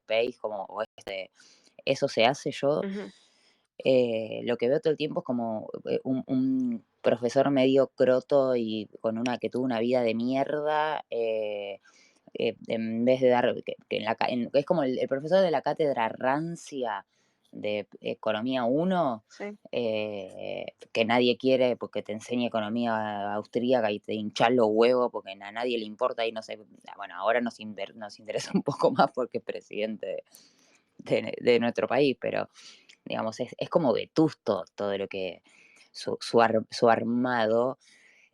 Space, como eso se hace. Yo Ujú. lo que veo todo el tiempo es como un profesor medio croto y que tuvo una vida de mierda, en vez de dar, que es como el profesor de la cátedra rancia de Economía 1, Sí. que nadie quiere porque te enseña economía austríaca y te hinchas los huevos porque a nadie le importa y no sé, bueno, ahora nos interesa un poco más porque es presidente de nuestro país, pero digamos, es como vetusto todo lo que su armado.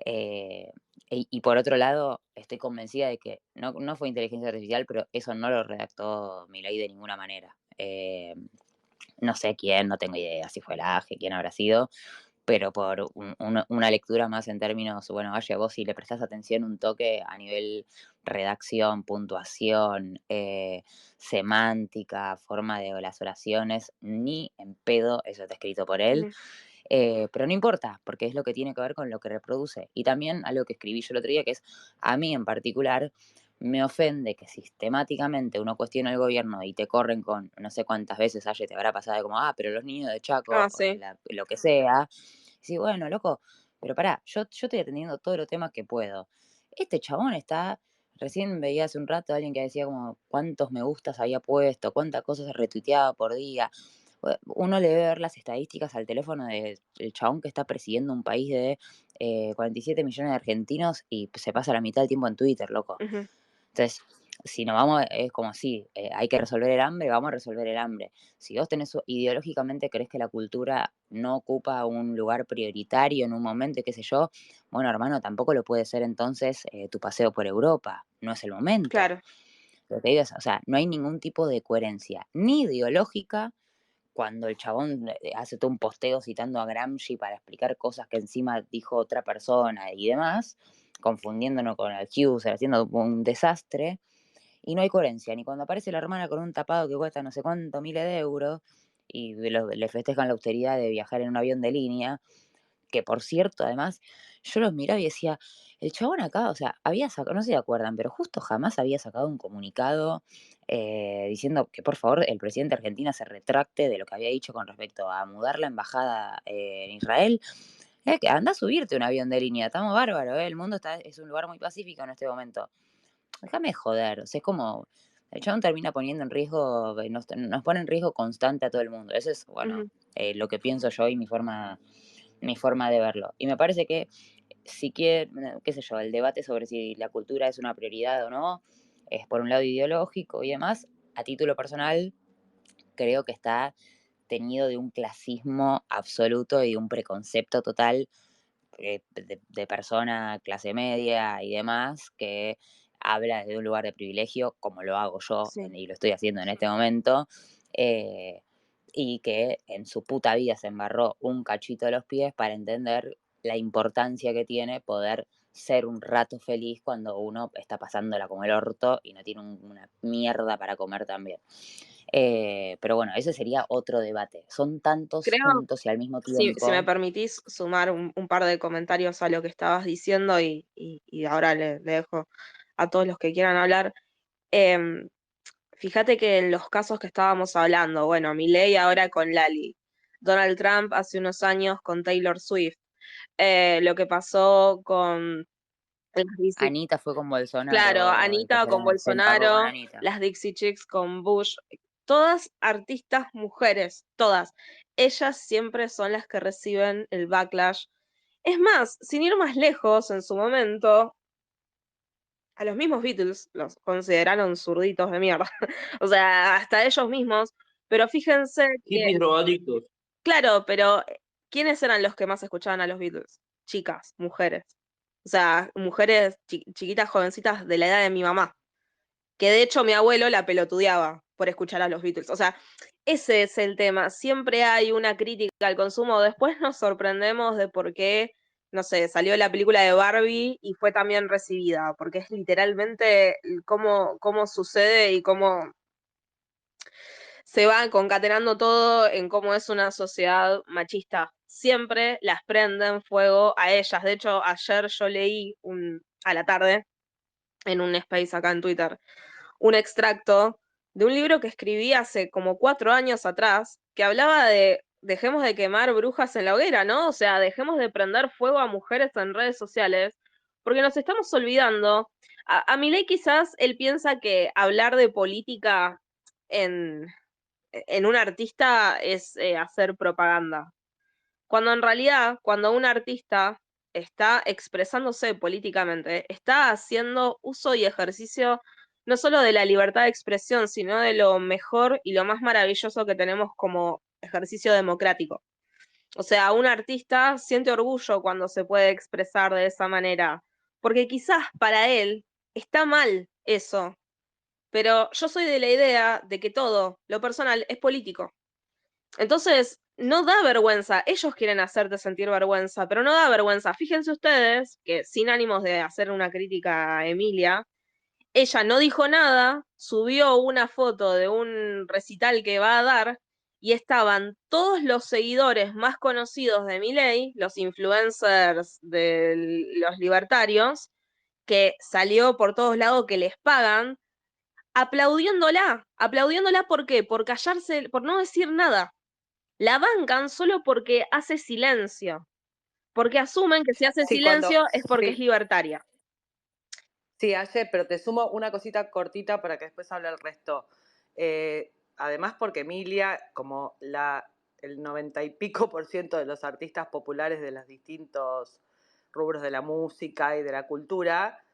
eh, y por otro lado, estoy convencida de que no fue inteligencia artificial, pero eso no lo redactó Milei de ninguna manera. No sé quién, no tengo idea si fue la AGE, quién habrá sido, pero por una lectura más en términos, bueno, vaya, vos si le prestás atención un toque a nivel redacción, puntuación, semántica, forma de las oraciones, ni en pedo eso está escrito por él. Ujú. Pero no importa, porque es lo que tiene que ver con lo que reproduce. Y también algo que escribí yo el otro día, que es, a mí en particular, me ofende que sistemáticamente uno cuestiona al gobierno y te corren con, no sé cuántas veces ayer te habrá pasado como, pero los niños de Chaco, Ah, sí. lo que sea. Y sí, bueno, loco, pero pará, yo estoy atendiendo todos los temas que puedo. Este chabón está, recién veía hace un rato a alguien que decía como cuántos me gustas había puesto, cuántas cosas retuiteaba por día. Uno le debe ver las estadísticas al teléfono del chabón que está presidiendo un país de 47 millones de argentinos y se pasa la mitad del tiempo en Twitter, loco. Ujú. Entonces, si no vamos, es como si hay que resolver el hambre, vamos a resolver el hambre. Si vos ideológicamente crees que la cultura no ocupa un lugar prioritario en un momento, y qué sé yo, bueno, hermano, tampoco lo puede ser entonces tu paseo por Europa. No es el momento. Claro. Lo que digo es, o sea, no hay ningún tipo de coherencia, ni ideológica, cuando el chabón hace todo un posteo citando a Gramsci para explicar cosas que encima dijo otra persona y demás, confundiéndonos con el Althusser, haciendo un desastre, y no hay coherencia, ni cuando aparece la hermana con un tapado que cuesta no sé cuántos miles de euros, y le festejan la austeridad de viajar en un avión de línea, que por cierto, además, yo los miraba y decía, el chabón acá, o sea, había sacado, no sé si se acuerdan, pero justo jamás había sacado un comunicado diciendo que por favor el presidente de Argentina se retracte de lo que había dicho con respecto a mudar la embajada en Israel. Que anda a subirte un avión de línea, estamos bárbaros, el mundo es un lugar muy pacífico en este momento. Déjame joder, o sea, es como, el chabón termina poniendo en riesgo, nos pone en riesgo constante a todo el mundo. Eso es, bueno, Ujú. lo que pienso yo y mi forma de verlo. Y me parece que si quiere, qué sé yo, el debate sobre si la cultura es una prioridad o no, es por un lado ideológico y demás. A título personal, creo que está teñido de un clasismo absoluto y un preconcepto total de persona clase media y demás que habla desde un lugar de privilegio, como lo hago yo Sí. y lo estoy haciendo en este momento, eh, y que en su puta vida se embarró un cachito de los pies para entender la importancia que tiene poder ser un rato feliz cuando uno está pasándola como el orto y no tiene una mierda para comer también. Pero bueno, ese sería otro debate. Son tantos Creo, juntos y al mismo si me tiempo. permitís sumar un par de comentarios a lo que estabas diciendo y ahora le dejo a todos los que quieran hablar. Em, Fíjate que en los casos que estábamos hablando, bueno, Milei ahora con Lali, Donald Trump hace unos años con Taylor Swift, lo que pasó con las Dixie, Anita fue con claro, Bolsonaro, el que Anita con se empacó con Bolsonaro, Anita. las Dixie Chicks con Bush, todas artistas mujeres, todas. Ellas siempre son las que reciben el backlash. Es más, sin ir más lejos, en su momento, a los mismos Beatles los consideraron zurditos de mierda. O sea, hasta ellos mismos. Pero fíjense que, Hippies drogadictos. claro, pero ¿quiénes eran los que más escuchaban a los Beatles? Chicas, mujeres. O sea, mujeres chiquitas, jovencitas de la edad de mi mamá. Que de hecho mi abuelo la pelotudeaba por escuchar a los Beatles. O sea, ese es el tema. Siempre hay una crítica al consumo. Después nos sorprendemos de por qué, no sé, salió la película de Barbie y fue tan bien recibida, porque es literalmente cómo sucede y cómo se va concatenando todo en cómo es una sociedad machista. Siempre las prenden fuego a ellas. De hecho, ayer yo leí a la tarde en un space acá en Twitter un extracto de un libro que escribí hace como 4 años atrás, que hablaba de dejemos de quemar brujas en la hoguera, ¿no? O sea, dejemos de prender fuego a mujeres en redes sociales, porque nos estamos olvidando. A Milei quizás él piensa que hablar de política en, en un artista es hacer propaganda. Cuando en realidad, cuando un artista está expresándose políticamente, está haciendo uso y ejercicio no solo de la libertad de expresión, sino de lo mejor y lo más maravilloso que tenemos como ejercicio democrático. O sea, un artista siente orgullo cuando se puede expresar de esa manera, porque quizás para él está mal eso, pero yo soy de la idea de que todo, lo personal, es político. Entonces, no da vergüenza. Ellos quieren hacerte sentir vergüenza, pero no da vergüenza. Fíjense ustedes que sin ánimos de hacer una crítica a Emilia, ella no dijo nada, subió una foto de un recital que va a dar y estaban todos los seguidores más conocidos de Milei, los influencers de los libertarios, que salió por todos lados que les pagan, aplaudiéndola. ¿Aplaudiéndola por qué? Por callarse, por no decir nada. La bancan solo porque hace silencio, porque asumen que si hace Sí, cuando, silencio es porque es sí, libertaria. sí, Aye, pero te sumo una cosita cortita para que después hable el resto. Además, porque Emilia, como el 90 y pico % de los artistas populares de los distintos rubros de la música y de la cultura,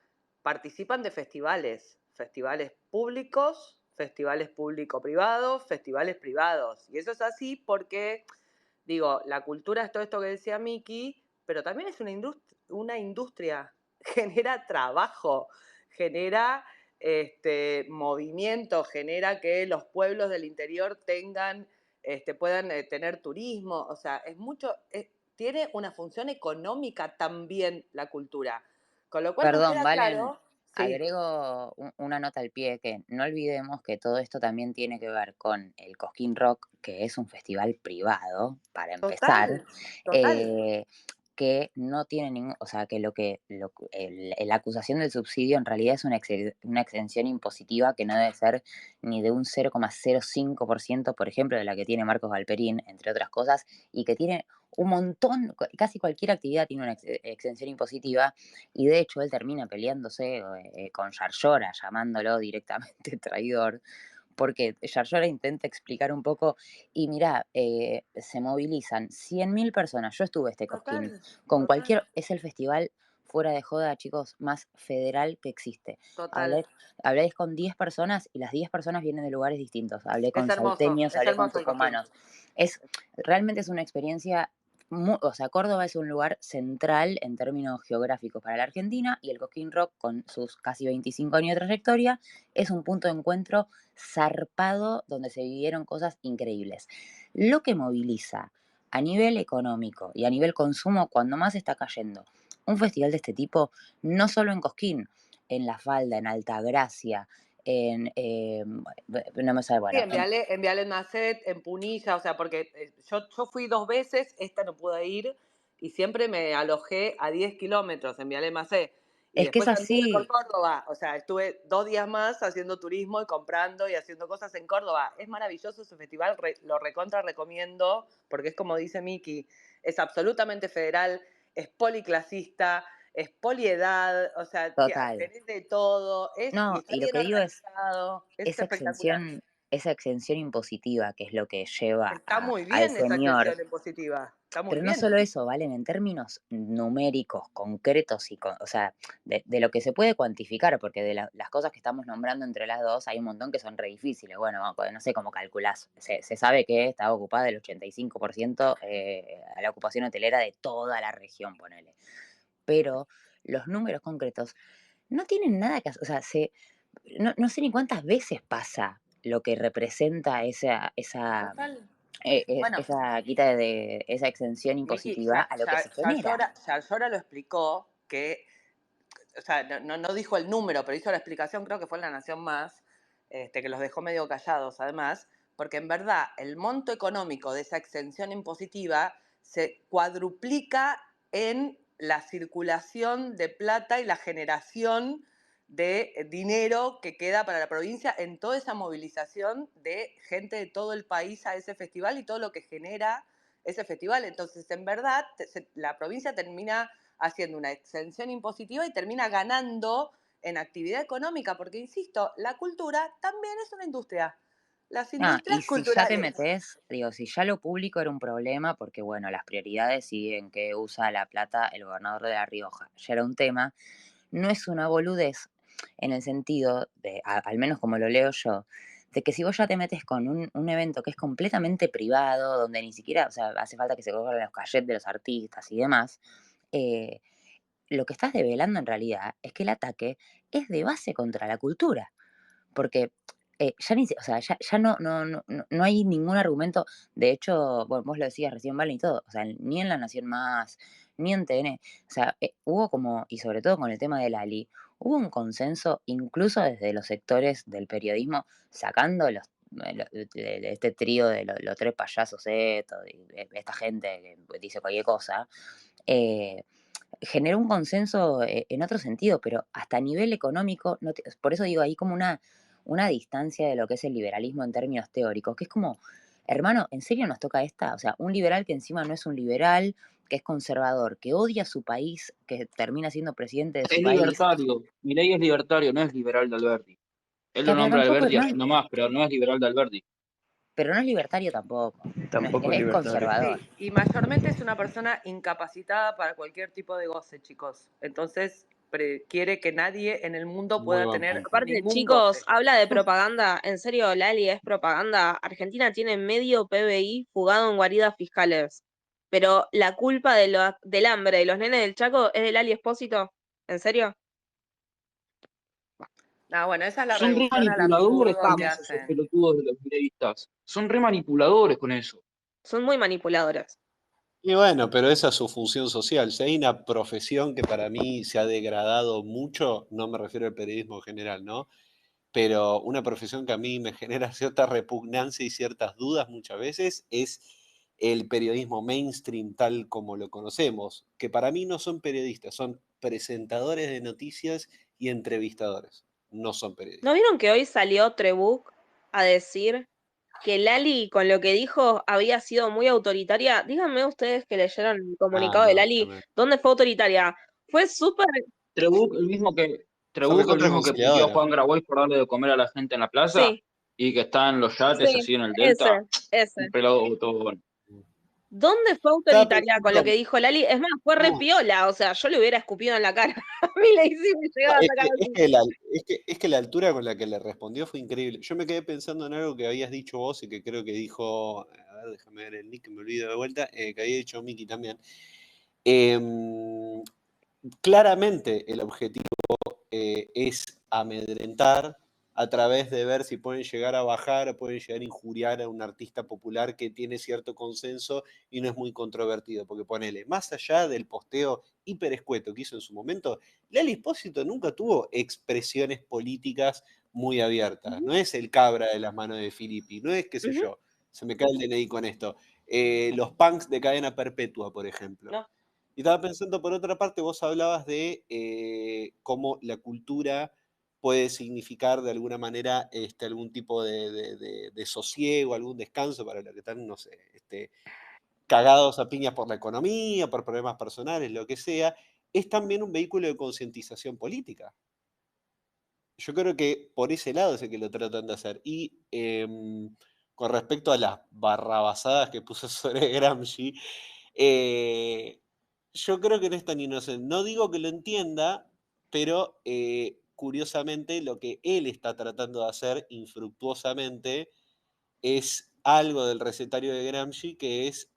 participan de festivales públicos, festivales público-privados, festivales privados. Y eso es así porque, digo, la cultura es todo esto que decía Miki, pero también es una industria, genera trabajo, genera movimiento, genera que los pueblos del interior puedan tener turismo, o sea, tiene una función económica también la cultura. Con lo cual nos Perdón, queda Valen, claro, sí, agrego una nota al pie que no olvidemos que todo esto también tiene que ver con el Cosquín Rock, que es un festival privado, para empezar, total, total, eh, que no tiene ningún, o sea, que la acusación del subsidio en realidad es una exención impositiva que no debe ser ni de un 0,05%, por ejemplo, de la que tiene Marcos Galperín, entre otras cosas, y que tiene un montón, casi cualquier actividad tiene una exención impositiva, y de hecho él termina peleándose con Yarlora, llamándolo directamente traidor, porque Yarlora intenta explicar un poco, y mirá, se movilizan 100.000 personas, yo estuve este Cosquín, total, con total, cualquier, es el festival fuera de joda, chicos, más federal que existe. total. Hablé con 10 personas y las 10 personas vienen de lugares distintos. Hablé con salteños, es hablé con hermoso el Cosquín. tucumanos. Realmente es una experiencia o sea, Córdoba es un lugar central en términos geográficos para la Argentina y el Cosquín Rock, con sus casi 25 años de trayectoria, es un punto de encuentro zarpado donde se vivieron cosas increíbles. Lo que moviliza a nivel económico y a nivel consumo, cuando más está cayendo un festival de este tipo, no solo en Cosquín, en La Falda, en Altagracia, no me sale, Sí, bueno, enviale en Macet, en Punilla, o sea, porque yo fui 2 veces, esta no pude ir, y siempre me alojé a 10 kilómetros en Viale Macet. Y es que es después anduve por así, Córdoba, o sea, estuve 2 días más haciendo turismo y comprando y haciendo cosas en Córdoba. Es maravilloso ese festival, lo recontra recomiendo, porque es como dice Miki, es absolutamente federal, es policlasista, es poliedad, o sea, total. tenés de todo, y No, está y lo bien que digo es, organizado, es espectacular. esa exención impositiva, que es lo que lleva Está muy al bien esa señor, extensión en positiva. Está muy pero no bien. solo eso, ¿valen? En términos numéricos, concretos, o sea, de lo que se puede cuantificar, porque de las cosas que estamos nombrando entre las dos hay un montón que son re difíciles. Bueno, no sé cómo calculás. Se sabe que está ocupada el 85% a la ocupación hotelera de toda la región, ponele. Pero los números concretos no tienen nada que hacer, o sea, no sé ni cuántas veces pasa lo que representa Total. Bueno, esa quita esa exención Miki, impositiva a lo que se genera. ya Llora lo explicó que, o sea, no dijo el número, pero hizo la explicación, creo que fue en La Nación Más, que los dejó medio callados además, porque en verdad el monto económico de esa exención impositiva se cuadruplica en la circulación de plata y la generación de dinero que queda para la provincia en toda esa movilización de gente de todo el país a ese festival y todo lo que genera ese festival. Entonces, en verdad, la provincia termina haciendo una exención impositiva y termina ganando en actividad económica, porque, insisto, la cultura también es una industria. Las Ah, y industrias si ya te culturales. metes, digo, si ya lo público era un problema, porque bueno, las prioridades siguen que usa la plata el gobernador de La Rioja, ya era un tema, no es una boludez en el sentido de, al menos como lo leo yo, de que si vos ya te metes con un evento que es completamente privado, donde ni siquiera, o sea, hace falta que se cobren los cachets de los artistas y demás, eh, lo que estás develando en realidad es que el ataque es de base contra la cultura. Porque ya ni, o sea, ya no hay ningún argumento. De hecho, bueno, vos lo decías recién, Valen, y todo. O sea, ni en La Nación Más, ni en TN. O sea, hubo como, y sobre todo con el tema de Lali, hubo un consenso, incluso desde los sectores del periodismo, sacando de este trío de los tres payasos estos, y esta gente que dice cualquier cosa. eh, Generó un consenso en otro sentido, pero hasta a nivel económico, por eso digo, hay como una distancia de lo que es el liberalismo en términos teóricos, que es como, hermano, ¿en serio nos toca esta? O sea, un liberal que encima no es un liberal, que es conservador, que odia su país, que termina siendo presidente de su Es país, libertario. Milei es libertario, no es liberal de Alberti. Él lo pero nombra tampoco, Alberti así nomás, pero no es liberal de Alberti. pero no es libertario tampoco, Tampoco es es libertario. conservador. Sí, y mayormente es una persona incapacitada para cualquier tipo de goce, chicos. Entonces, quiere que nadie en el mundo Muy pueda buen tener punto. Aparte, ningún chicos, goce. habla de propaganda. En serio, Lali es propaganda. Argentina tiene medio PBI fugado en guaridas fiscales. Pero la culpa del hambre de los nenes del Chaco es de Lali Espósito. ¿En serio? Ah, bueno, esa es la Son re reducción al manipuladores absurdo con que Vamos. eso, esos hacen. pelotudos de los mileístas. Son re manipuladores con eso. Son muy manipuladores. Y bueno, pero esa es su función social. Si hay una profesión que para mí se ha degradado mucho, no me refiero al periodismo en general, ¿no? Pero una profesión que a mí me genera cierta repugnancia y ciertas dudas muchas veces es el periodismo mainstream tal como lo conocemos, que para mí no son periodistas, son presentadores de noticias y entrevistadores, no son ¿No periodistas. vieron que hoy salió Trebuch a decir que Lali, con lo que dijo, había sido muy autoritaria? Díganme ustedes que leyeron el Ah, comunicado de no, Lali, tremendo. ¿dónde fue autoritaria? Fue súper... Trebuch, Fue El recontra mismo que puteó a conciliadora. Juan Grabois por darle de comer a la gente en la plaza Sí, y que está en los yates sí, así en el Delta. ese. Un pelado botón. ¿Dónde fue Estaba autoritaria con lo que pensando, dijo Lali? Es más, fue re no, piola, o sea, yo le hubiera escupido en la cara. A mí le hice me llegaba a es sacar que, es así. que la, es que la altura con la que le respondió fue increíble. Yo me quedé pensando en algo que habías dicho vos y que creo que dijo, a ver, déjame ver el nick, que me olvido de vuelta, que había dicho Miki también. Em, Claramente el objetivo es amedrentar a través de ver si pueden llegar a bajar, pueden llegar a injuriar a un artista popular que tiene cierto consenso y no es muy controvertido, porque ponele, más allá del posteo hiper escueto que hizo en su momento, Lali Espósito nunca tuvo expresiones políticas muy abiertas, no es el cabra de las manos de Filippi, no es, qué sé Ujú, yo, se me cae el DNI con esto, los punks de cadena perpetua, por ejemplo. no. Y estaba pensando, por otra parte, vos hablabas de cómo la cultura puede significar de alguna manera algún tipo de sosiego, algún descanso para los que están, no sé, cagados a piñas por la economía, por problemas personales, lo que sea. Es también un vehículo de concientización política. Yo creo que por ese lado es el que lo tratan de hacer. Y con respecto a las barrabasadas que puso sobre Gramsci, eh, yo creo que no es tan inocente. No digo que lo entienda, pero curiosamente lo que él está tratando de hacer infructuosamente es algo del recetario de Gramsci, que es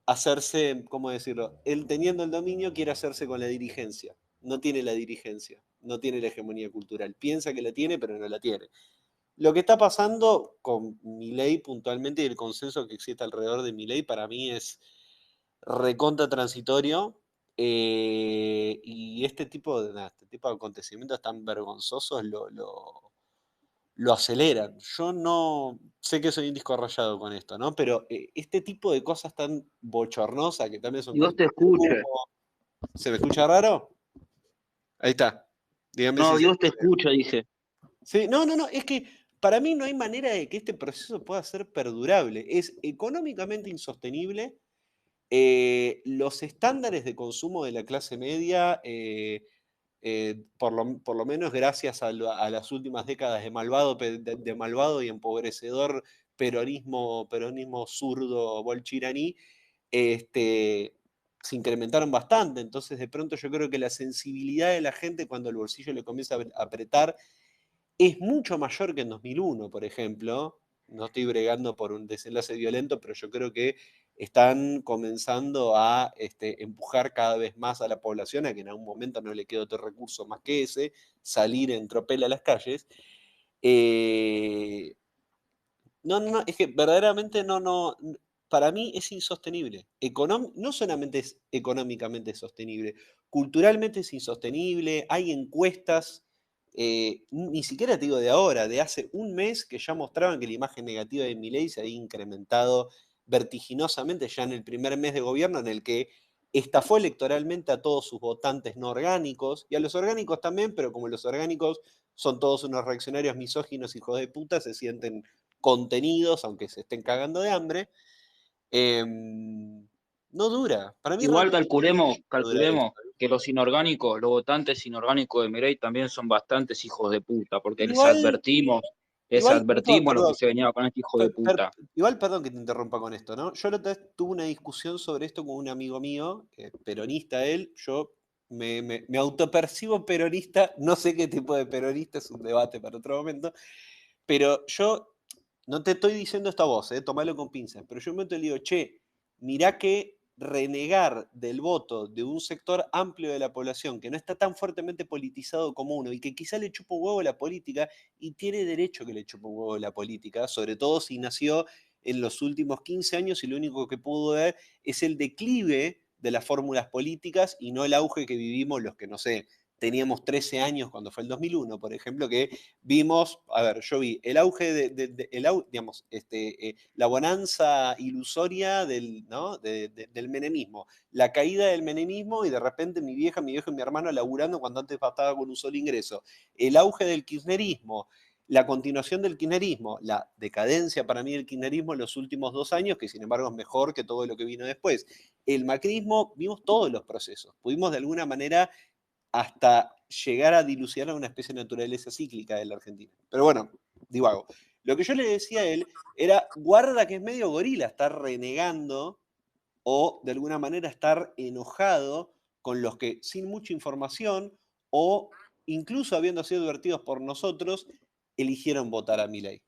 hacerse, ¿cómo decirlo? Él teniendo el dominio quiere hacerse con la dirigencia. No tiene la dirigencia, no tiene la hegemonía cultural. Piensa que la tiene, pero no la tiene. Lo que está pasando con Milei puntualmente y el consenso que existe alrededor de Milei para mí es recontra transitorio, y este tipo de acontecimientos tan vergonzosos lo aceleran. Yo no sé que soy un disco rayado con esto, ¿no? Pero este tipo de cosas tan bochornosas que también son Dios cortinas te de escuche. humo. ¿Se me escucha raro? Ahí está. Dígame No, si se Dios te entiende. escucha, dice. Sí, no, es que para mí no hay manera de que este proceso pueda ser perdurable. Es económicamente insostenible. Los estándares de consumo de la clase media, por lo menos gracias a las últimas décadas de malvado y empobrecedor peronismo zurdo bolchiraní, se incrementaron bastante. Entonces, de pronto yo creo que la sensibilidad de la gente cuando el bolsillo le comienza a apretar es mucho mayor que en 2001, por ejemplo. No estoy bregando por un desenlace violento, pero yo creo que están comenzando a empujar cada vez más a la población a que en algún momento no le quede otro recurso más que ese, salir en tropel a las calles. Eh, no, es que verdaderamente para mí es insostenible. No solamente es económicamente sostenible, culturalmente es insostenible. Hay encuestas, ni siquiera te digo de ahora, de hace un mes que ya mostraban que la imagen negativa de Milei se había incrementado vertiginosamente ya en el primer mes de gobierno, en el que estafó electoralmente a todos sus votantes no orgánicos y a los orgánicos también, pero como los orgánicos son todos unos reaccionarios misóginos hijos de puta, se sienten contenidos, aunque se estén cagando de hambre. No dura. Para mí Igual realmente calculemos, no dura esto. que los inorgánicos, los votantes inorgánicos de Milei también son bastantes hijos de puta, porque Igual, les Nico, advertimos lo que perdón, se venía con este hijo de puta. igual perdón que te interrumpa con esto, ¿no? Yo la otra vez tuve una discusión sobre esto con un amigo mío, peronista él, yo me autopercibo peronista, no sé qué tipo de peronista, es un debate para otro momento, pero yo no te estoy diciendo esto a vos, tomalo con pinzas, pero yo un momento le digo, che, mirá que renegar del voto de un sector amplio de la población que no está tan fuertemente politizado como uno y que quizá le chupa un huevo la política y tiene derecho que le chupa un huevo la política, sobre todo si nació en los últimos 15 años y lo único que pudo ver es el declive de las fórmulas políticas y no el auge que vivimos los que, no sé, teníamos 13 años cuando fue el 2001, por ejemplo, que vimos, a ver, yo vi el auge digamos, la bonanza ilusoria ¿no? del menemismo, la caída del menemismo y de repente mi viejo y mi hermano laburando cuando antes bastaba con un solo ingreso, el auge del kirchnerismo, la continuación del kirchnerismo, la decadencia para mí del kirchnerismo en los últimos 2 años, que sin embargo es mejor que todo lo que vino después. El macrismo, vimos todos los procesos, pudimos de alguna manera hasta llegar a dilucidar una especie de naturaleza cíclica de la Argentina. Pero bueno, divago. Lo que yo le decía a él era, guarda que es medio gorila estar renegando o de alguna manera estar enojado con los que sin mucha información o incluso habiendo sido advertidos por nosotros, eligieron votar a Milei.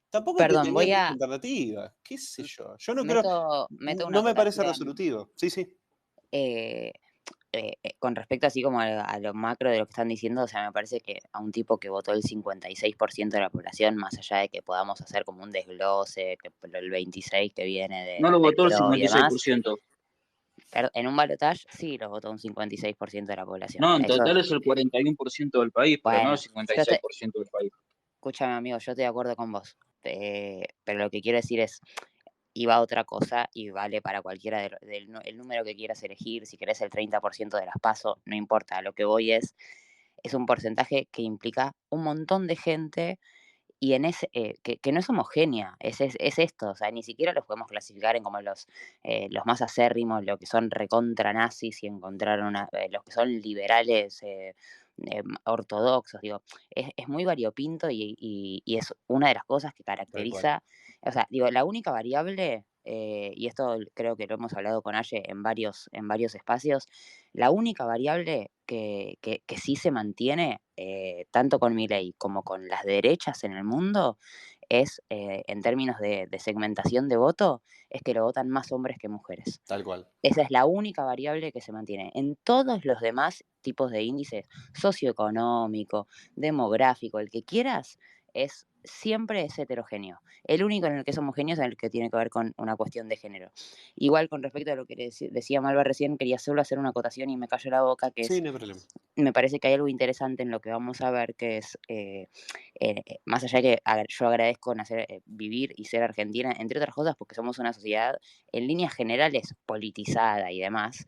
Tampoco es que Perdón, tenían voy mucha a alternativa, qué sé yo. Yo no creo, meto una no me parece acotación. resolutivo. Sí, sí. eh, con respecto así como a lo macro de lo que están diciendo, o sea, me parece que a un tipo que votó el 56% de la población, más allá de que podamos hacer como un desglose, que el 26% que viene No lo del votó el PRO y demás, 56%. en un balotaje sí lo votó un 56% de la población. No, en Eso, total es el 41% del país, pero no el bueno, yo te, 56% del país. escúchame amigo, yo estoy de acuerdo con vos, pero lo que quiero decir es, y va otra cosa y vale para cualquiera el número que quieras elegir, si querés el 30% de las PASO, no importa, lo que voy es un porcentaje que implica un montón de gente y que no es homogénea, es esto, o sea, ni siquiera los podemos clasificar en como los más acérrimos, los que son recontra nazis y encontraron los que son liberales ortodoxos, digo, es muy variopinto y es una de las cosas que Tal cual. caracteriza, o sea, digo, la única variable, y esto creo que lo hemos hablado con Aye en varios espacios, la única variable que sí se mantiene, tanto con Milei como con las derechas en el mundo, es, en términos de segmentación de voto, es que lo votan más hombres que mujeres. Tal cual. Esa es la única variable que se mantiene. En todos los demás tipos de índices, socioeconómico, demográfico, el que quieras, siempre es heterogéneo. El único en el que es homogéneo es el que tiene que ver con una cuestión de género. Igual con respecto a lo que decía Malva recién, quería solo hacer una acotación y me cayó la boca, que Sí, es, no hay problema. me parece que hay algo interesante en lo que vamos a ver, que es, más allá de que yo agradezco vivir y ser argentina, entre otras cosas porque somos una sociedad en líneas generales politizada y demás,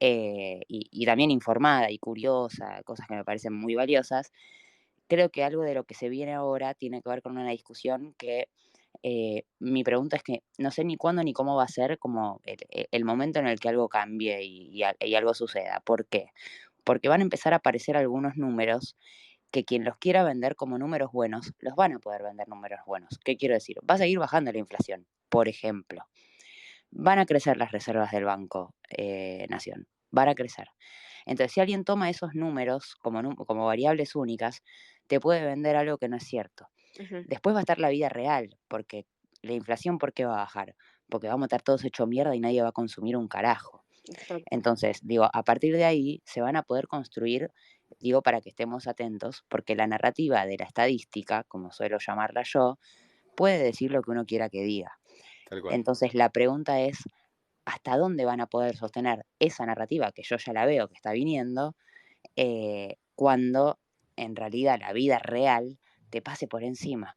y también informada y curiosa, cosas que me parecen muy valiosas, creo que algo de lo que se viene ahora tiene que ver con una discusión que mi pregunta es que no sé ni cuándo ni cómo va a ser como el momento en el que algo cambie y algo suceda. ¿Por qué? Porque van a empezar a aparecer algunos números que quien los quiera vender como números buenos, los van a poder vender números buenos. ¿Qué quiero decir? Va a seguir bajando la inflación, por ejemplo. Van a crecer las reservas del Banco Nación, van a crecer. Entonces, si alguien toma esos números como variables únicas, te puede vender algo que no es cierto. Ujú, Después va a estar la vida real, porque la inflación, ¿por qué va a bajar? Porque vamos a estar todos hecho mierda y nadie va a consumir un carajo. exacto. Entonces, digo, a partir de ahí se van a poder construir, digo, para que estemos atentos, porque la narrativa de la estadística, como suelo llamarla yo, puede decir lo que uno quiera que diga. Tal cual. Entonces, la pregunta es, ¿hasta dónde van a poder sostener esa narrativa que yo ya la veo que está viniendo, cuando en realidad la vida real te pase por encima?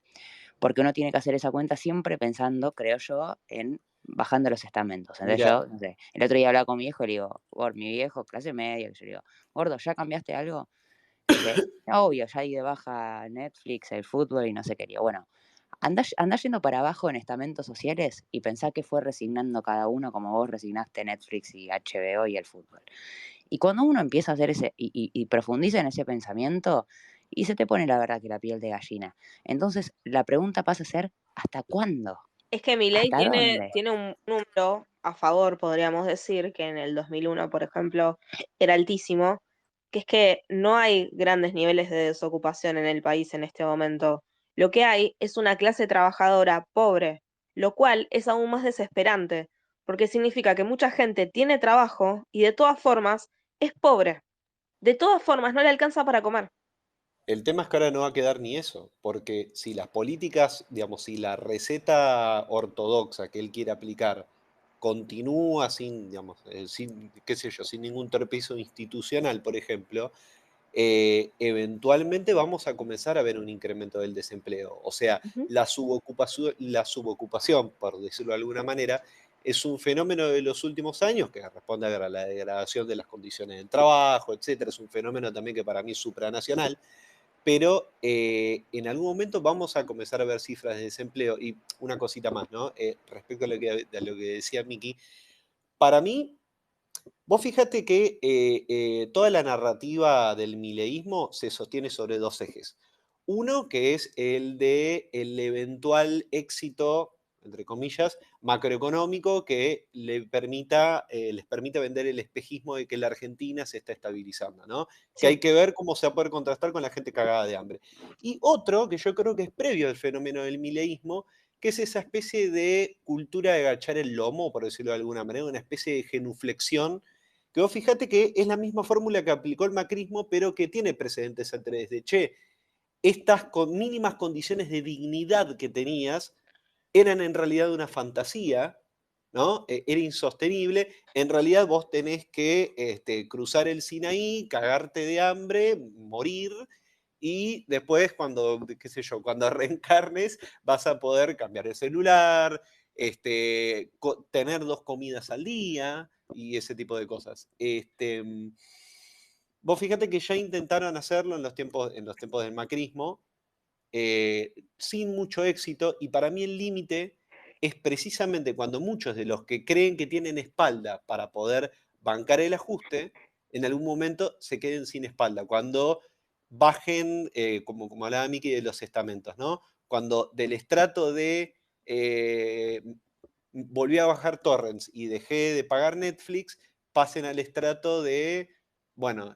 Porque uno tiene que hacer esa cuenta siempre pensando, creo yo, en bajando los estamentos. Entonces Mira, yo, no sé, el otro día hablaba con mi viejo y le digo, por mi viejo, clase media, que yo le digo, gordo, ¿ya cambiaste algo? Y dice, obvio, ya di de baja Netflix, el fútbol y no sé qué. Le digo, bueno, andá yendo para abajo en estamentos sociales y pensá que fue resignando cada uno como vos resignaste Netflix y HBO y el fútbol. Y cuando uno empieza a hacer y profundiza en ese pensamiento, y se te pone la verdad que la piel de gallina. Entonces, la pregunta pasa a ser, ¿hasta cuándo? Es que Milei ¿Hasta tiene, dónde? tiene un número a favor, podríamos decir, que en el 2001, por ejemplo, era altísimo, que es que no hay grandes niveles de desocupación en el país en este momento. Lo que hay es una clase trabajadora pobre, lo cual es aún más desesperante, porque significa que mucha gente tiene trabajo y de todas formas es pobre. De todas formas no le alcanza para comer. el tema es que ahora no va a quedar ni eso, porque si las políticas, digamos, si la receta ortodoxa que él quiere aplicar continúa sin, digamos, sin, qué sé yo, sin ningún torpezo institucional, por ejemplo, eventualmente vamos a comenzar a ver un incremento del desempleo. O sea, Ujú. la subocupación, por decirlo de alguna manera, es un fenómeno de los últimos años que responde a la degradación de las condiciones del trabajo, etcétera. Es un fenómeno también que para mí es supranacional, pero en algún momento vamos a comenzar a ver cifras de desempleo. Y una cosita más, ¿no? Respecto a lo que decía Miki, para mí, vos fíjate que toda la narrativa del mileísmo se sostiene sobre dos ejes. Uno que es el de el eventual éxito, entre comillas, macroeconómico que les permita vender el espejismo de que la Argentina se está estabilizando, ¿no? Que Sí. hay que ver cómo se va a poder contrastar con la gente cagada de hambre. Y otro que yo creo que es previo al fenómeno del mileísmo, que es esa especie de cultura de agachar el lomo, por decirlo de alguna manera, una especie de genuflexión que vos fíjate que es la misma fórmula que aplicó el macrismo, pero que tiene precedentes antes de, che, estas mínimas condiciones de dignidad que tenías eran en realidad una fantasía, ¿no? Era insostenible. En realidad vos tenés que cruzar el Sinaí, cagarte de hambre, morir, y después cuando, qué sé yo, cuando reencarnes vas a poder cambiar el celular, tener 2 comidas al día y ese tipo de cosas. Vos fíjate que ya intentaron hacerlo en los tiempos del macrismo, sin mucho éxito, y para mí el límite es precisamente cuando muchos de los que creen que tienen espalda para poder bancar el ajuste, en algún momento se queden sin espalda, cuando bajen, como hablaba Miki, de los estamentos, ¿no? Cuando del estrato de volví a bajar torrents y dejé de pagar Netflix, pasen al estrato de, bueno,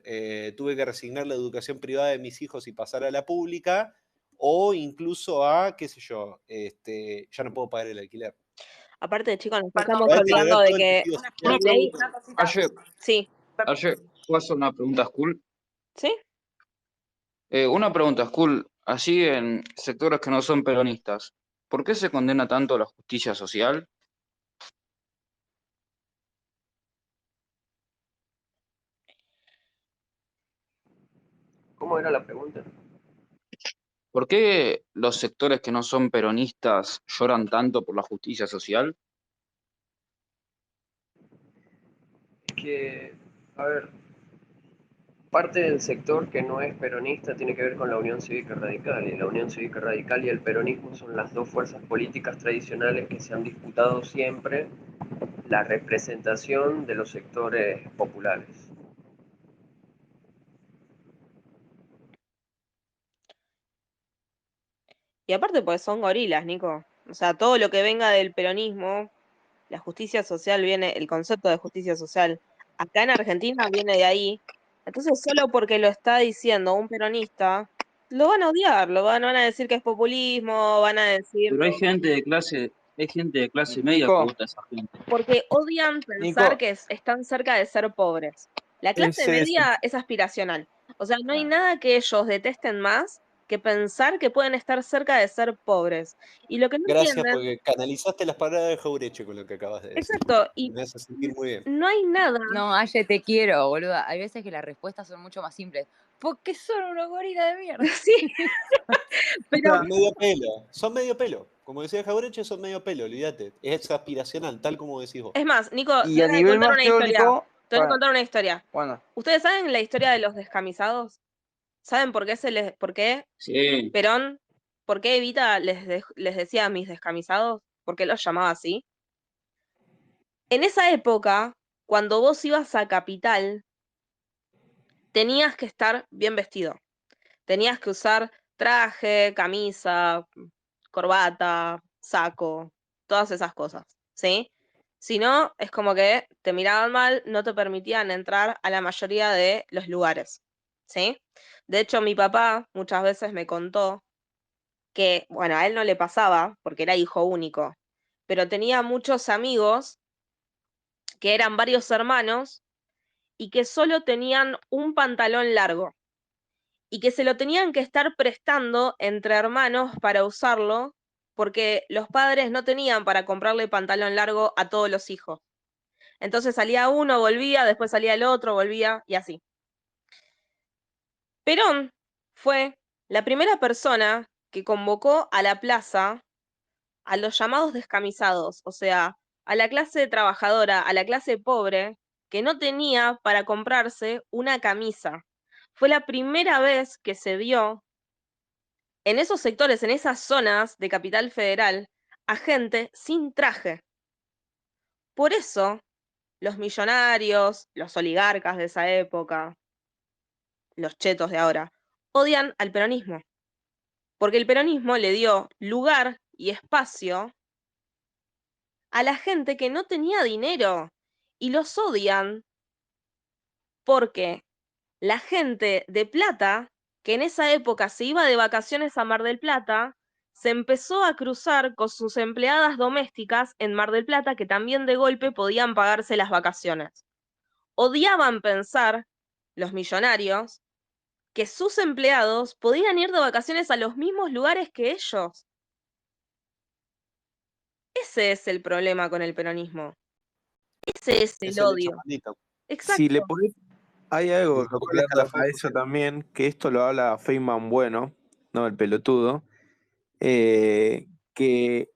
tuve que resignar la educación privada de mis hijos y pasar a la pública, o incluso a, qué sé yo, ya no puedo pagar el alquiler. Aparte, chicos, nos Perdón, estamos Va a olvidando deteriorar de todo el que tejido una, social. Una Milei, pregunta. una cosita. sí, ¿Puedo hacer una pregunta, Skull? ¿sí? Una pregunta, Skull. Así en sectores que no son peronistas, ¿por qué se condena tanto la justicia social? ¿Cómo era la pregunta? ¿Por qué los sectores que no son peronistas lloran tanto por la justicia social? Que A ver, parte del sector que no es peronista tiene que ver con la Unión Cívica Radical, y la Unión Cívica Radical y el peronismo son las dos fuerzas políticas tradicionales que se han disputado siempre la representación de los sectores populares. Y aparte, pues son gorilas, Nico. O sea, todo lo que venga del peronismo, la justicia social viene, el concepto de justicia social, acá en Argentina viene de ahí. Entonces, solo porque lo está diciendo un peronista, lo van a odiar, van a decir que es populismo, van a decir, Pero hay gente de clase media que Nico, vota a esa gente. porque odian pensar Nico, que están cerca de ser pobres. La clase ese es media es aspiracional. O sea, no hay claro. nada que ellos detesten más que pensar que pueden estar cerca de ser pobres. Y lo que no Gracias entienden, porque canalizaste las palabras de Jaureche con lo que acabas de decir. exacto, y Me hace sentir muy bien. no hay nada. No, Aye, te quiero, boluda. Hay veces que las respuestas son mucho más simples. Porque son unos gorilas de mierda. Sí, pero Son medio pelo, son medio pelo. Como decía Jaureche, son medio pelo, olvídate. Es aspiracional, tal como decís vos. es más, Nico, te Y a voy a nivel contar más una historia. teórico, Te voy a contar una historia. bueno, ¿Ustedes saben la historia de los descamisados? ¿Saben por qué Sí, Perón, por qué Evita les decía a mis descamisados? ¿Por qué los llamaba así? En esa época, cuando vos ibas a Capital, tenías que estar bien vestido. Tenías que usar traje, camisa, corbata, saco, todas esas cosas, ¿sí? Si no, es como que te miraban mal, no te permitían entrar a la mayoría de los lugares, ¿sí? De hecho, mi papá muchas veces me contó que, bueno, a él no le pasaba porque era hijo único, pero tenía muchos amigos que eran varios hermanos y que solo tenían un pantalón largo y que se lo tenían que estar prestando entre hermanos para usarlo porque los padres no tenían para comprarle pantalón largo a todos los hijos. Entonces salía uno, volvía, después salía el otro, volvía y así. Perón fue la primera persona que convocó a la plaza a los llamados descamisados, o sea, a la clase trabajadora, a la clase pobre, que no tenía para comprarse una camisa. Fue la primera vez que se vio en esos sectores, en esas zonas de Capital Federal, a gente sin traje. Por eso, los millonarios, los oligarcas de esa época, los chetos de ahora, odian al peronismo, porque el peronismo le dio lugar y espacio a la gente que no tenía dinero y los odian porque la gente de plata, que en esa época se iba de vacaciones a Mar del Plata, se empezó a cruzar con sus empleadas domésticas en Mar del Plata que también de golpe podían pagarse las vacaciones. Odiaban pensar, los millonarios, que sus empleados podían ir de vacaciones a los mismos lugares que ellos. Ese es el problema con el peronismo. Ese es el Es el hecho odio. maldito. si le Exacto. ponés, hay algo El que doble ponerlo a escalafón eso social. también, que esto lo habla Feynman Bueno, no el pelotudo, que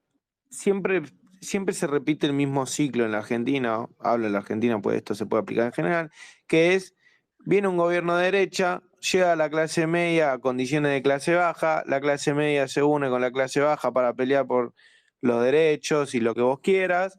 siempre, siempre se repite el mismo ciclo en la Argentina, hablo en la Argentina, pues esto se puede aplicar en general, que es, viene un gobierno de derecha, llega a la clase media a condiciones de clase baja, la clase media se une con la clase baja para pelear por los derechos y lo que vos quieras,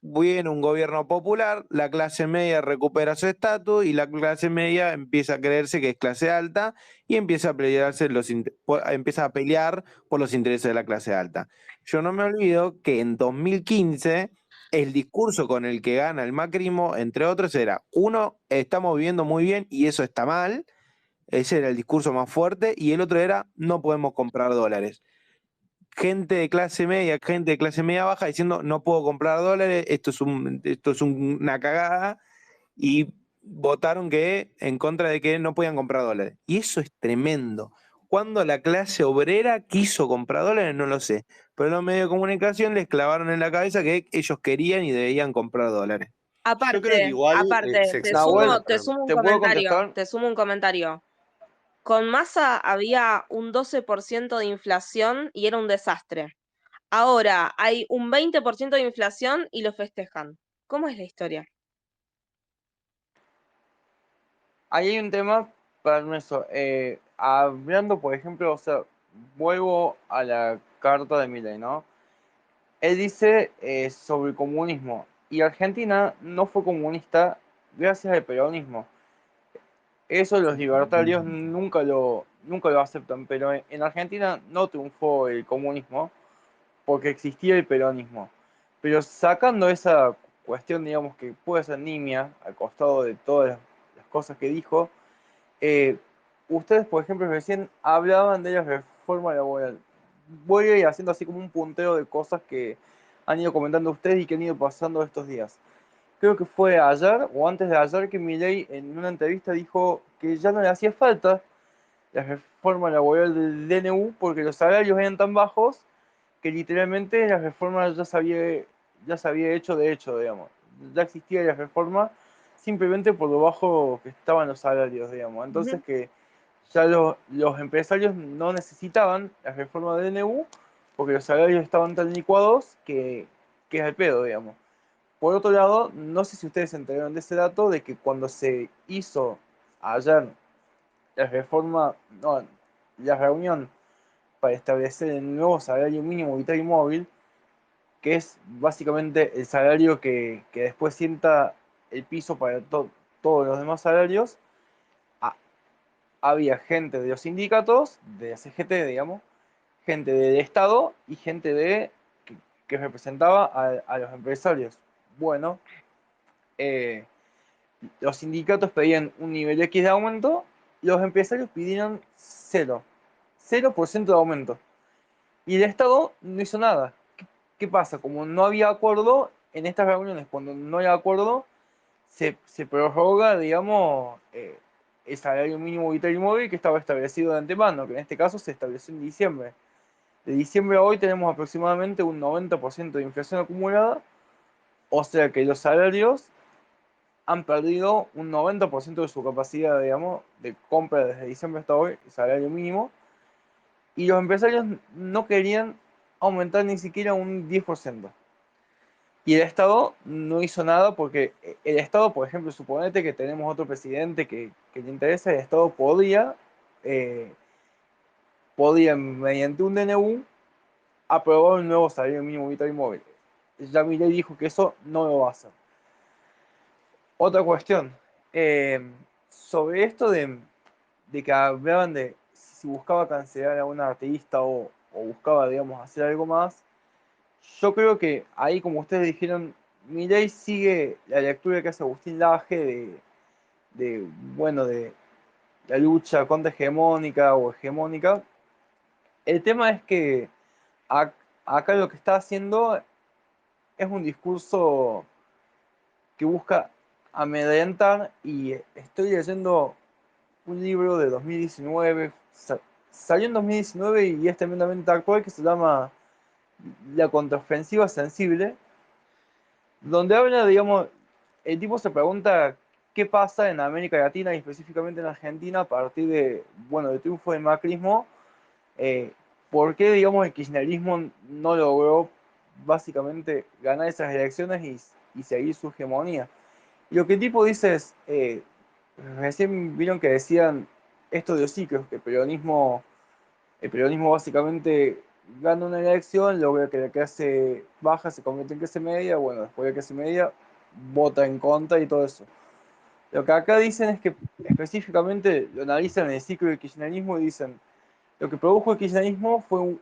viene un gobierno popular, la clase media recupera su estatus y la clase media empieza a creerse que es clase alta y empieza a empieza a pelear por los intereses de la clase alta. Yo no me olvido que en 2015 el discurso con el que gana el macrismo, entre otros, era: uno, estamos viviendo muy bien y eso está mal, ese era el discurso más fuerte, y el otro era: no podemos comprar dólares. Gente de clase media, gente de clase media baja diciendo: no puedo comprar dólares, esto es una cagada, y votaron que en contra de que no podían comprar dólares. Y eso es tremendo. Cuando la clase obrera quiso comprar dólares, no lo sé, pero los medios de comunicación les clavaron en la cabeza que ellos querían y debían comprar dólares. Yo creo que Aparte, igual aparte, se te exagera sumo, Nahuel, te para mí. sumo un ¿te puedo comentario, contestar? te sumo un comentario. Con Massa había un 12% de inflación y era un desastre. Ahora hay un 20% de inflación y lo festejan. ¿Cómo es la historia? ahí hay un tema para eso. Hablando, por ejemplo, o sea, vuelvo a la carta de Milei, ¿no? Él dice sobre el comunismo, y Argentina no fue comunista gracias al peronismo. Eso los libertarios nunca lo aceptan, pero en Argentina no triunfó el comunismo porque existía el peronismo. Pero sacando esa cuestión, digamos, que puede ser nimia al costado de todas las cosas que dijo, ustedes, por ejemplo, recién hablaban de la reforma laboral. Voy a ir haciendo así como un punteo de cosas que han ido comentando ustedes y que han ido pasando estos días. Creo que fue ayer o antes de ayer que Milei en una entrevista dijo que ya no le hacía falta la reforma laboral del DNU porque los salarios eran tan bajos que literalmente la reforma ya se había hecho de hecho, digamos. Ya existía la reforma simplemente por lo bajo que estaban los salarios, digamos. Entonces que ya los empresarios no necesitaban la reforma del DNU porque los salarios estaban tan licuados que es el pedo, digamos. Por otro lado, no sé si ustedes se enteraron de ese dato de que cuando se hizo ayer la reforma, no, la reunión para establecer el nuevo salario mínimo vital y móvil, que es básicamente el salario que después sienta el piso para todos los demás salarios, ha- había gente de los sindicatos, de la CGT, digamos, gente del Estado y gente que representaba a los empresarios. Bueno, eh, los sindicatos pedían un nivel X de aumento, los empresarios pidieron cero, 0% de aumento. Y el Estado no hizo nada. ¿Qué pasa? Como no había acuerdo, en estas reuniones, cuando no hay acuerdo, se prorroga, digamos, el salario mínimo vital y móvil que estaba establecido de antemano, que en este caso se estableció en diciembre. De diciembre a hoy tenemos aproximadamente un 90% de inflación acumulada, o sea que los salarios han perdido un 90% de su capacidad, digamos, de compra desde diciembre hasta hoy, el salario mínimo, y los empresarios no querían aumentar ni siquiera un 10%. Y el Estado no hizo nada porque el Estado, por ejemplo, suponete que tenemos otro presidente que le interesa, el Estado eh, podía mediante un DNU, aprobar un nuevo salario mínimo vital y móvil. Ya Milei dijo que eso no lo va a hacer. Otra cuestión, eh, sobre esto de que hablaban de si buscaba cancelar a un artista o buscaba, digamos, hacer algo más, yo creo que ahí, como ustedes dijeron, Milei sigue la lectura que hace Agustín Laje bueno, de la lucha contra hegemónica o hegemónica. El tema es que acá lo que está haciendo es un discurso que busca amedrentar y estoy leyendo un libro de 2019, salió en 2019 y es tremendamente actual que se llama La contraofensiva sensible, donde habla, digamos, el tipo se pregunta qué pasa en América Latina y específicamente en Argentina a partir de, bueno, del triunfo del macrismo, eh, por qué, digamos, el kirchnerismo no logró básicamente ganar esas elecciones y seguir su hegemonía. Y lo que el tipo dice es, recién vieron que decían esto de los ciclos, que el peronismo básicamente gana una elección, logra que la clase baja se convierte en clase media, bueno, después de la clase media vota en contra y todo eso. Lo que acá dicen es que específicamente lo analizan en el ciclo del kirchnerismo y dicen, lo que produjo el kirchnerismo fue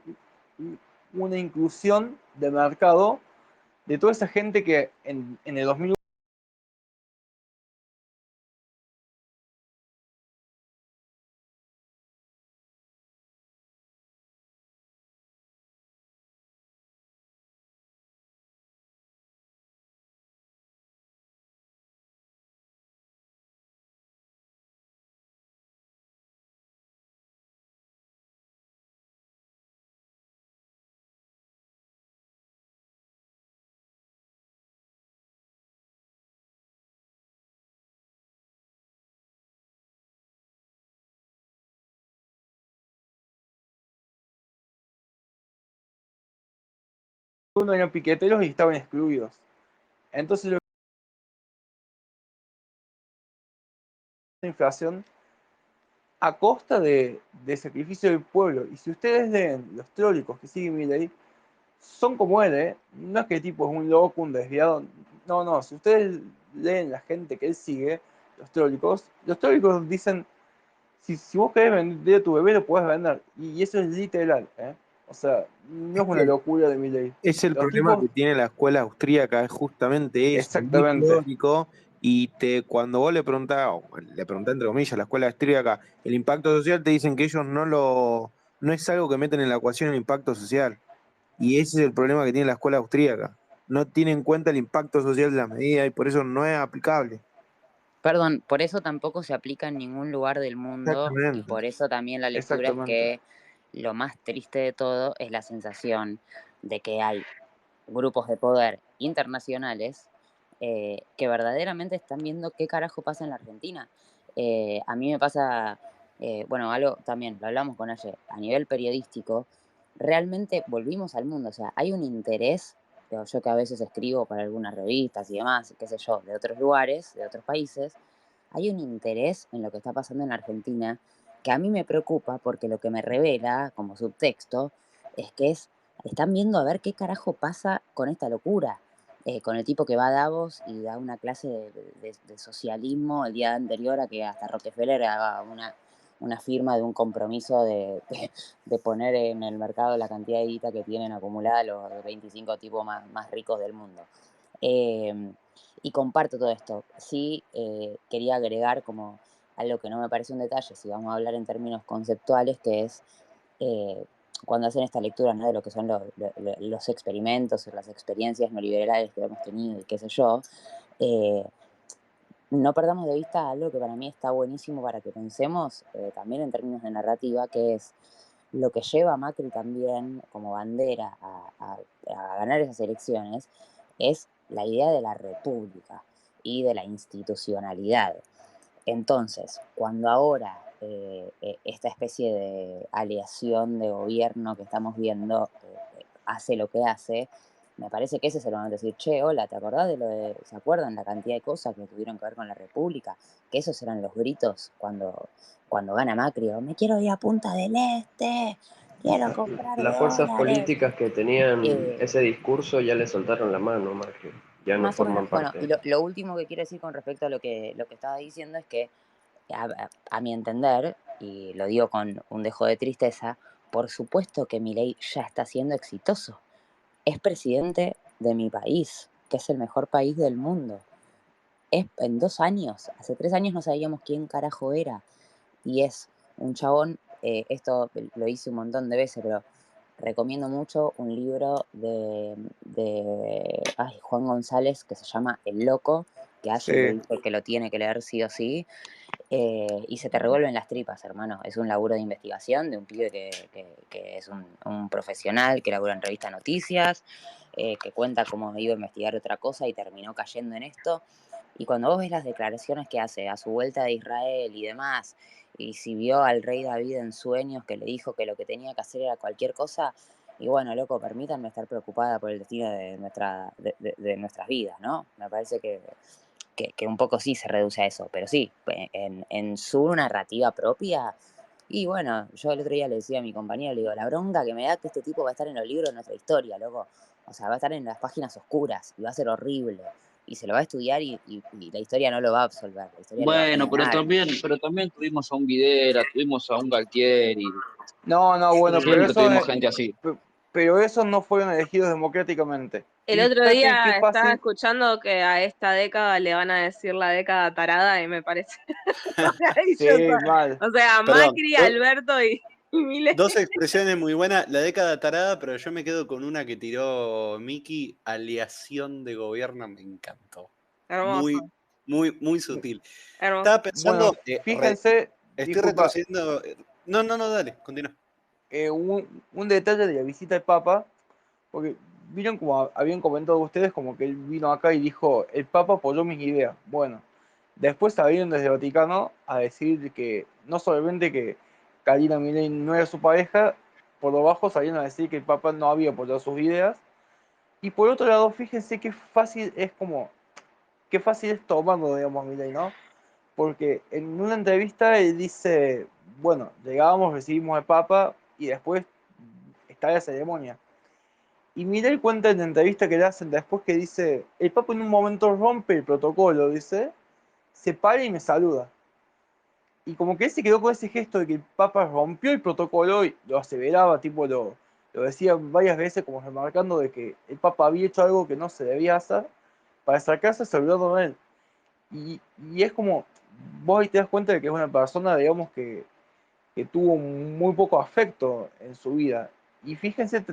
una inclusión de mercado de toda esa gente que en el 2000 eran piqueteros y estaban excluidos. Entonces lo inflación a costa de sacrificio del pueblo. Y si ustedes leen los teóricos que siguen Milei, son como él, ¿eh? No es que el tipo es un loco, un desviado. No, no. Si ustedes leen la gente que él sigue, los teóricos dicen, si vos querés vender a tu bebé, lo podés vender. Y eso es literal, ¿eh? O sea, no es una locura de Milei. Es el Los problema tipos, que tiene la escuela austríaca, es justamente eso, muy exactamente. teórico, y cuando vos le preguntás entre comillas, a la escuela austríaca, el impacto social, te dicen que ellos no es algo que meten en la ecuación el impacto social. Y ese es el problema que tiene la escuela austríaca. No tiene en cuenta el impacto social de la medida y por eso no es aplicable. Perdón, por eso tampoco se aplica en ningún lugar del mundo y Exactamente. por eso también la lectura es que lo más triste de todo es la sensación de que hay grupos de poder internacionales que verdaderamente están viendo qué carajo pasa en la Argentina. A mí me pasa, bueno, algo también, lo hablamos con ayer, a nivel periodístico, realmente volvimos al mundo, o sea, hay un interés, yo que a veces escribo para algunas revistas y demás, qué sé yo, de otros lugares, de otros países, hay un interés en lo que está pasando en Argentina que a mí me preocupa porque lo que me revela como subtexto es que están viendo a ver qué carajo pasa con esta locura. Con el tipo que va a Davos y da una clase de socialismo el día anterior a que hasta Rockefeller haga una firma de un compromiso de poner en el mercado la cantidad de guita que tienen acumulada los 25 tipos más ricos del mundo. Y comparto todo esto. Sí, quería agregar como algo que no me parece un detalle, si vamos a hablar en términos conceptuales, que es cuando hacen esta lectura, ¿no?, de lo que son los experimentos o las experiencias neoliberales que hemos tenido y qué sé yo, no perdamos de vista algo que para mí está buenísimo para que pensemos también en términos de narrativa, que es lo que lleva a Macri también como bandera a ganar esas elecciones, es la idea de la república y de la institucionalidad. Entonces, cuando ahora esta especie de aleación de gobierno que estamos viendo hace lo que hace, me parece que ese es el momento de decir, che, hola, ¿te acordás de se acuerdan la cantidad de cosas que tuvieron que ver con la República? Que esos eran los gritos cuando gana Macri, o me quiero ir a Punta del Este, quiero comprar Las fuerzas dólares. políticas que tenían Eh, ese discurso ya le soltaron la mano, Macri. Ya no Más o menos. forman Bueno, parte. y lo último que quiero decir con respecto a lo que estaba diciendo es que a mi entender, y lo digo con un dejo de tristeza, por supuesto que Milei ya está siendo exitoso. Es presidente de mi país, que es el mejor país del mundo. Es en 2 años, hace 3 años no sabíamos quién carajo era. Y es un chabón, esto lo hice un montón de veces, pero recomiendo mucho un libro de Juan González que se llama El Loco, que Ashi le Sí. dice que lo tiene que leer sí o sí. Y se te revuelven las tripas, hermano. Es un laburo de investigación de un pibe que es un profesional, que labura en revista Noticias, que cuenta cómo iba a investigar otra cosa y terminó cayendo en esto. Y cuando vos ves las declaraciones que hace a su vuelta de Israel y demás, y si vio al rey David en sueños que le dijo que lo que tenía que hacer era cualquier cosa, y bueno, loco, permítanme estar preocupada por el destino de nuestras vidas, ¿no? Me parece que un poco sí se reduce a eso, pero sí, en su narrativa propia. Y bueno, yo el otro día le decía a mi compañero, le digo, la bronca que me da que este tipo va a estar en los libros de nuestra historia, loco. O sea, va a estar en las páginas oscuras y va a ser horrible. Y se lo va a estudiar y la historia no lo va a absolver, la historia le va a Bueno, condenar. pero también tuvimos a un Videra, tuvimos a un Galtieri, No, bueno, Sí. siempre tuvimos gente así. pero esos no fueron elegidos democráticamente. El Y otro fíjate qué día estaba fácil. escuchando que a esta década le van a decir la década tarada y me parece maravilloso. Sí, mal. O sea, Perdón, Macri, Alberto y Milei. dos expresiones muy buenas. La década tarada, pero yo me quedo con una que tiró Miki, aleación de gobierno, me encantó. Hermoso, Muy, muy sutil. hermoso. Estaba Bueno, pensando, fíjense, estoy disculpa, retrocediendo. No, dale, continúa. un detalle de la visita del Papa, porque vieron como habían comentado ustedes, como que él vino acá y dijo, el Papa apoyó mis ideas. Bueno, después salieron desde el Vaticano a decir que no solamente que Karina Milei no era su pareja, por lo bajo salieron a decir que el Papa no había apoyado sus ideas. Y por otro lado, fíjense qué fácil es tomarlo, digamos, Milei, ¿no? porque en una entrevista él dice, bueno, llegábamos, recibimos al Papa y después está la ceremonia. Y Milei cuenta en la entrevista que le hacen después que dice, el Papa en un momento rompe el protocolo, dice, se para y me saluda. Y como que él se quedó con ese gesto de que el Papa rompió el protocolo y lo aseveraba, tipo lo decía varias veces como remarcando de que el Papa había hecho algo que no se debía hacer para sacarse saludando a él. Y es como, vos ahí te das cuenta de que es una persona, digamos, que tuvo muy poco afecto en su vida. Y fíjense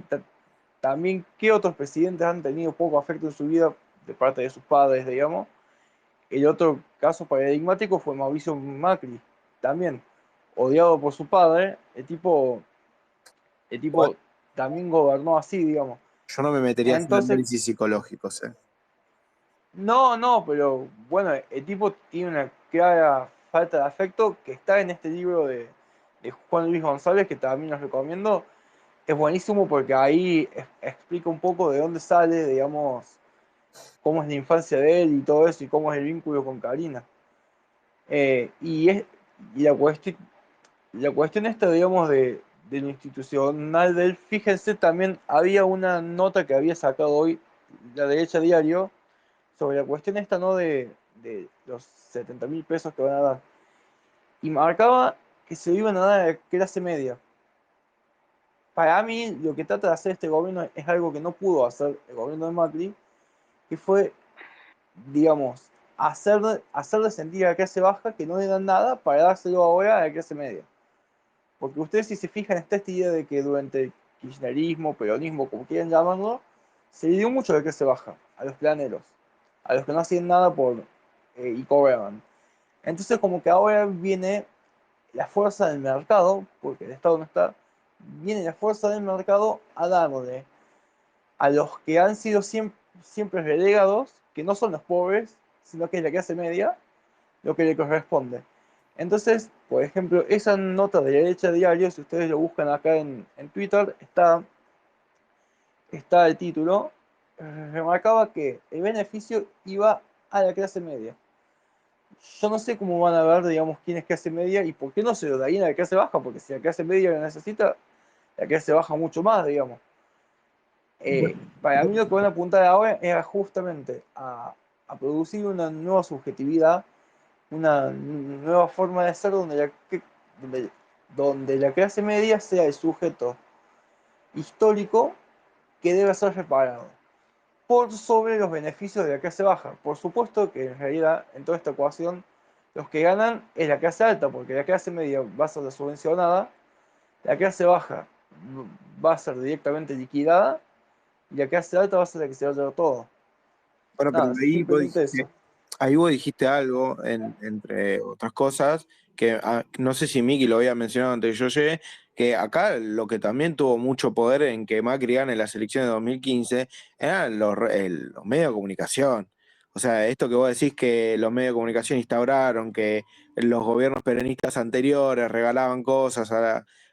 también qué otros presidentes han tenido poco afecto en su vida de parte de sus padres, digamos. El otro caso paradigmático fue Mauricio Macri, también odiado por su padre, el Igual, tipo también gobernó así, digamos. yo no me metería a hacer Entonces, análisis psicológicos, ¿eh? no, pero bueno, el tipo tiene una clara falta de afecto que está en este libro de Juan Luis González, que también los recomiendo. Es buenísimo porque ahí explica un poco de dónde sale, digamos, cómo es la infancia de él y todo eso, y cómo es el vínculo con Karina. Y, y la cuestión esta, digamos, de lo institucional de él, fíjense, también había una nota que había sacado hoy la Derecha Diario sobre la cuestión esta, ¿no? De los 70.000 pesos que van a dar. Y marcaba que se iban a dar a clase media. Para mí, lo que trata de hacer este gobierno es algo que no pudo hacer el gobierno de Macri, que fue, digamos, hacerle sentir a la clase baja que no le dan nada para dárselo ahora a la clase media. Porque ustedes, si se fijan, está esta idea de que durante el kirchnerismo, peronismo, como quieran llamarlo, se le dio mucho a la clase baja, a los planeros, a los que no hacían nada y cobraban. Entonces, como que ahora viene la fuerza del mercado, porque el Estado no está, viene la fuerza del mercado a darle a los que han sido siempre relegados, que no son los pobres, sino que es la clase media, lo que le corresponde. Entonces, por ejemplo, esa nota de Derecha Diario, si ustedes lo buscan acá en Twitter, está el título, remarcaba que el beneficio iba a la clase media. Yo no sé cómo van a ver, digamos, quién es clase media y por qué no se lo darían a la clase baja, porque si la clase media lo necesita, la clase baja mucho más, digamos. Para mí lo que van a apuntar ahora era justamente a producir una nueva subjetividad, una nueva forma de ser donde la clase media sea el sujeto histórico que debe ser reparado por sobre los beneficios de la clase baja. Por supuesto que en realidad en toda esta ecuación los que ganan es la clase alta, porque la clase media va a ser subvencionada, la clase baja va a ser directamente liquidada y la clase alta va a ser la que se va a llevar todo. Bueno, pero Nada, simplemente eso. ahí vos dijiste algo, entre otras cosas, que no sé si Miki lo había mencionado antes que yo llegué, que acá lo que también tuvo mucho poder en que Macri gane las elecciones de 2015 eran los medios de comunicación. O sea, esto que vos decís que los medios de comunicación instauraron, que los gobiernos peronistas anteriores regalaban cosas,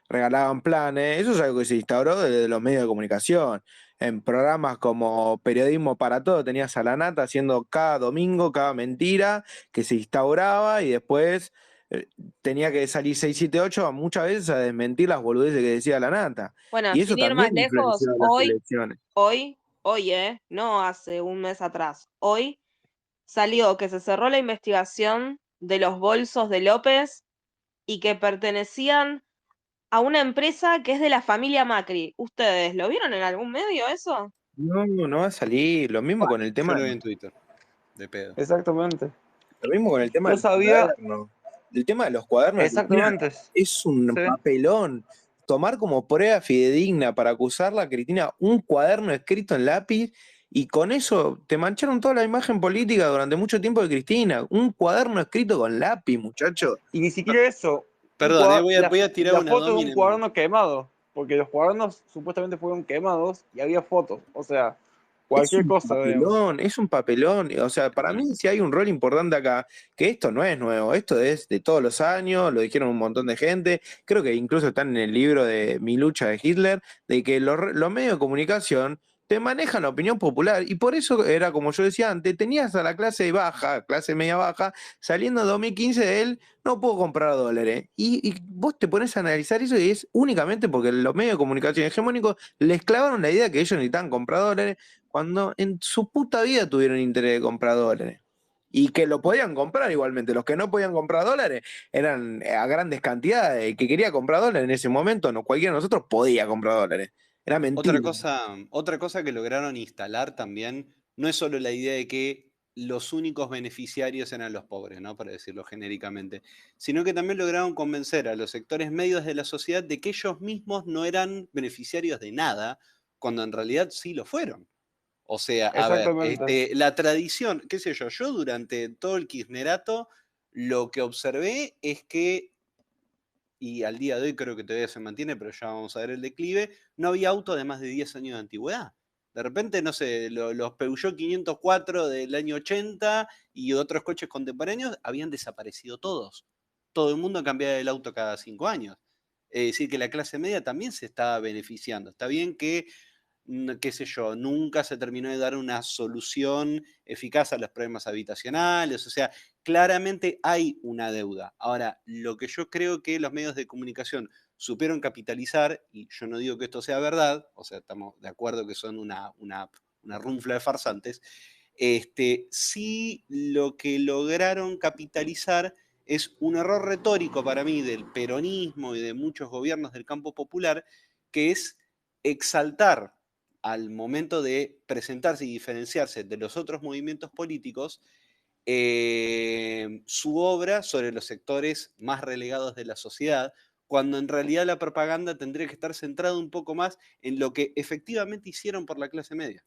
regalaban planes, eso es algo que se instauró desde los medios de comunicación en programas como Periodismo para Todo, tenías a la Nata haciendo cada domingo, cada mentira que se instauraba y después tenía que salir 678 muchas veces a desmentir las boludeces que decía la Nata. Bueno, Y eso sin ir más también lejos, influenció las elecciones. hoy, no hace un mes atrás, hoy salió que se cerró la investigación de los bolsos de López y que pertenecían a una empresa que es de la familia Macri. ¿Ustedes lo vieron en algún medio eso? No, no va a salir. Lo mismo con el Yo tema, lo vi en Twitter, de pedo. Exactamente. lo mismo con el tema Yo de los sabía, cuadernos. El tema de los cuadernos de Cristina exactamente. es un Sí. papelón. Tomar como prueba fidedigna para acusarla a Cristina un cuaderno escrito en lápiz y con eso te mancharon toda la imagen política durante mucho tiempo de Cristina. Un cuaderno escrito con lápiz, muchacho. Y ni siquiera eso. Perdón, voy a tirar La una foto de un domina. cuaderno quemado. Porque los cuadernos supuestamente fueron quemados y había fotos. O sea, cualquier cosa, digamos. Es un papelón. O sea, para mí si hay un rol importante acá, que esto no es nuevo, esto es de todos los años, lo dijeron un montón de gente, creo que incluso están en el libro de Mi lucha de Hitler, de que los medios de comunicación te manejan la opinión popular. Y por eso era, como yo decía antes, tenías a la clase baja, clase media baja, saliendo en 2015 de él, no puedo comprar dólares. Y vos te pones a analizar eso y es únicamente porque los medios de comunicación hegemónicos les clavaron la idea que ellos necesitaban comprar dólares cuando en su puta vida tuvieron interés de comprar dólares. Y que lo podían comprar igualmente. Los que no podían comprar dólares eran a grandes cantidades. El que quería comprar dólares en ese momento, no cualquiera de nosotros podía comprar dólares. Era mentira. Otra cosa que lograron instalar también no es solo la idea de que los únicos beneficiarios eran los pobres, ¿no? Para decirlo genéricamente, sino que también lograron convencer a los sectores medios de la sociedad de que ellos mismos no eran beneficiarios de nada, cuando en realidad sí lo fueron. O sea, a ver, Exactamente. la tradición, qué sé yo durante todo el kirchnerato lo que observé es que, y al día de hoy creo que todavía se mantiene, pero ya vamos a ver el declive, no había auto de más de 10 años de antigüedad. De repente, no sé, los Peugeot 504 del año 80 y otros coches contemporáneos habían desaparecido todos. Todo el mundo cambiaba el auto cada 5 años. Es decir, que la clase media también se estaba beneficiando. Está bien que qué sé yo, nunca se terminó de dar una solución eficaz a los problemas habitacionales, o sea, claramente hay una deuda. Ahora, lo que yo creo que los medios de comunicación supieron capitalizar, y yo no digo que esto sea verdad, o sea, estamos de acuerdo que son una runfla de farsantes, sí lo que lograron capitalizar es un error retórico para mí del peronismo y de muchos gobiernos del campo popular, que es exaltar al momento de presentarse y diferenciarse de los otros movimientos políticos, su obra sobre los sectores más relegados de la sociedad, cuando en realidad la propaganda tendría que estar centrada un poco más en lo que efectivamente hicieron por la clase media.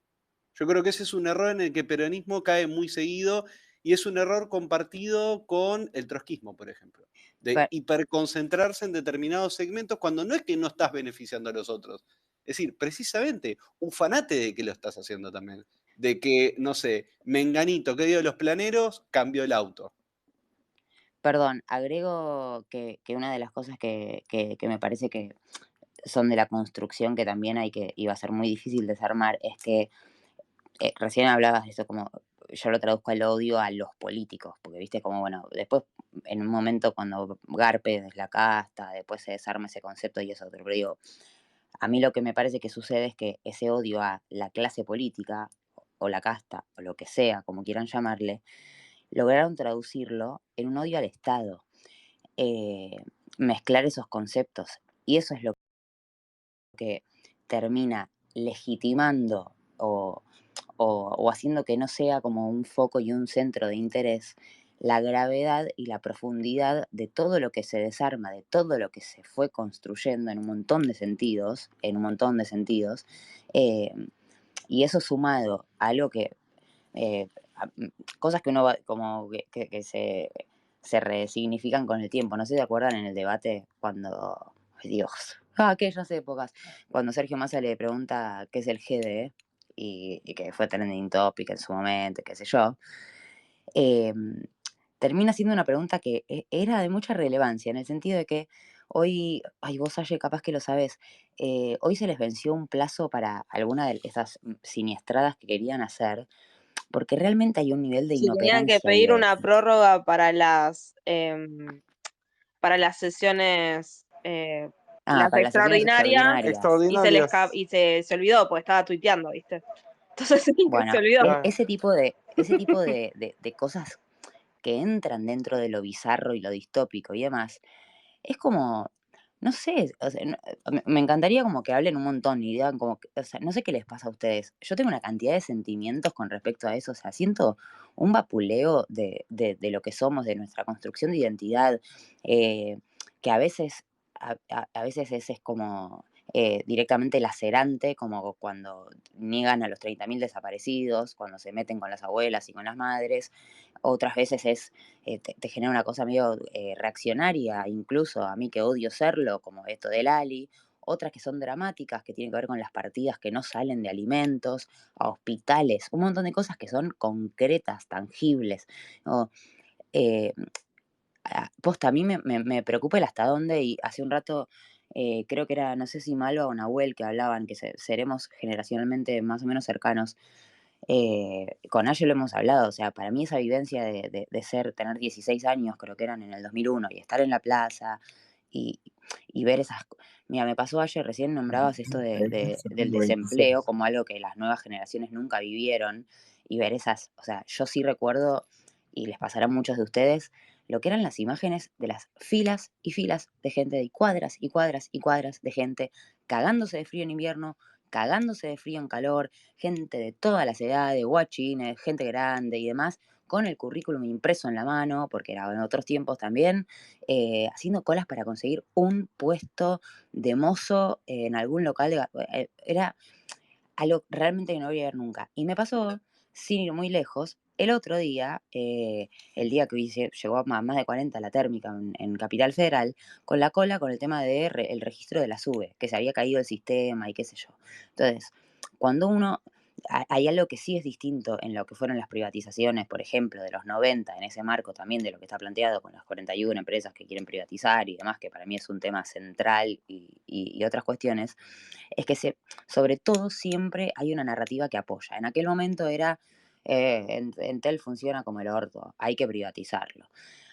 Yo creo que ese es un error en el que el peronismo cae muy seguido y es un error compartido con el trotskismo, por ejemplo, de Per- hiperconcentrarse en determinados segmentos cuando no es que no estás beneficiando a los otros. Es decir, precisamente, ufanate de que lo estás haciendo también. De que, no sé, Menganito, que dio los planeros, cambió el auto. Perdón, agrego que una de las cosas que me parece que son de la construcción que también iba a ser muy difícil desarmar, es que recién hablabas de eso, como yo lo traduzco al odio a los políticos, porque viste como, bueno, después en un momento cuando Garpe es la casta, después se desarma ese concepto y eso, pero digo, a mí lo que me parece que sucede es que ese odio a la clase política o la casta o lo que sea, como quieran llamarle, lograron traducirlo en un odio al Estado, eh, mezclar esos conceptos. Y eso es lo que termina legitimando o haciendo que no sea como un foco y un centro de interés la gravedad y la profundidad de todo lo que se desarma, de todo lo que se fue construyendo en un montón de sentidos, eh, y eso sumado a algo que, eh, cosas que uno va, como que se resignifican con el tiempo. No sé si se acuerdan en el debate cuando, ay Dios, aquellas épocas, cuando Sergio Massa le pregunta qué es el GDE y que fue trending topic en su momento, qué sé yo, eh, termina siendo una pregunta que era de mucha relevancia, en el sentido de que hoy, ay, vos, Aye, capaz que lo sabés, hoy se les venció un plazo para alguna de esas siniestradas que querían hacer, porque realmente hay un nivel de Sí, tenían que inoperancia y pedir de... una prórroga para las sesiones, Ah, las para las sesiones extraordinarias, extraordinarias. Extraordinarias. y se olvidó, porque estaba tuiteando, ¿viste? Entonces se Bueno, olvidó. Claro. ese tipo de cosas que entran dentro de lo bizarro y lo distópico y demás, es como, no sé, o sea, me encantaría como que hablen un montón y digan como, o sea, no sé qué les pasa a ustedes. Yo tengo una cantidad de sentimientos con respecto a eso, o sea, siento un vapuleo de lo que somos, de nuestra construcción de identidad, que a veces, a veces es como directamente lacerante, como cuando niegan a los 30.000 desaparecidos, cuando se meten con las abuelas y con las madres. Otras veces te genera una cosa medio reaccionaria, incluso a mí que odio serlo, como esto del Ali. Otras que son dramáticas, que tienen que ver con las partidas que no salen de alimentos, a hospitales, un montón de cosas que son concretas, tangibles, ¿no? Eh, Posta, a mí me preocupa el hasta dónde, y hace un rato creo que era, no sé si Malva o Nahuel, que hablaban que seremos generacionalmente más o menos cercanos. Con Aye lo hemos hablado, o sea, para mí esa vivencia de tener 16 años, creo que eran en el 2001, y estar en la plaza y, y ver esas... Mira, me pasó Aye, recién nombrabas esto del desempleo como algo que las nuevas generaciones nunca vivieron, y ver esas, o sea, yo sí recuerdo, y les pasará a muchos de ustedes, lo que eran las imágenes de las filas y filas de gente, y cuadras y cuadras y cuadras de gente cagándose de frío en invierno, cagándose de frío en calor, gente de todas las edades, guachines, gente grande y demás, con el currículum impreso en la mano, porque era en otros tiempos también, haciendo colas para conseguir un puesto de mozo en algún local. Era algo realmente que no voy a ver nunca. Y me pasó, sin ir muy lejos, el otro día, el día que llegó a más de 40 la térmica en Capital Federal, con la cola con el tema del registro de la SUBE, que se había caído el sistema y qué sé yo. Entonces, cuando uno... Hay algo que sí es distinto en lo que fueron las privatizaciones, por ejemplo, de los 90, en ese marco también de lo que está planteado con las 41 empresas que quieren privatizar y demás, que para mí es un tema central y otras cuestiones, es que sobre todo siempre hay una narrativa que apoya. En aquel momento era, Entel funciona como el orto, hay que privatizarlo.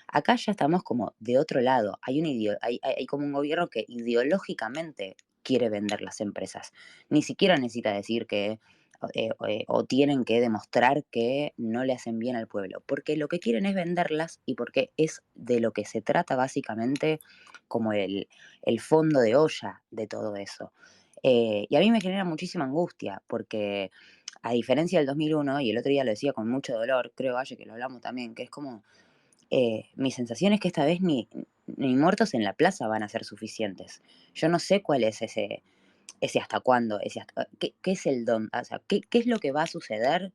Acá ya estamos como de otro lado, hay como un gobierno que ideológicamente quiere vender las empresas. Ni siquiera necesita decir que, o tienen que demostrar que no le hacen bien al pueblo, porque lo que quieren es venderlas y porque es de lo que se trata básicamente como el fondo de olla de todo eso. Y a mí me genera muchísima angustia, porque a diferencia del 2001, y el otro día lo decía con mucho dolor, creo, Aye, que lo hablamos también, que es como, mi sensación es que esta vez ni muertos en la plaza van a ser suficientes. Yo no sé cuál es ese hasta cuándo, qué es el don, o sea, qué es lo que va a suceder.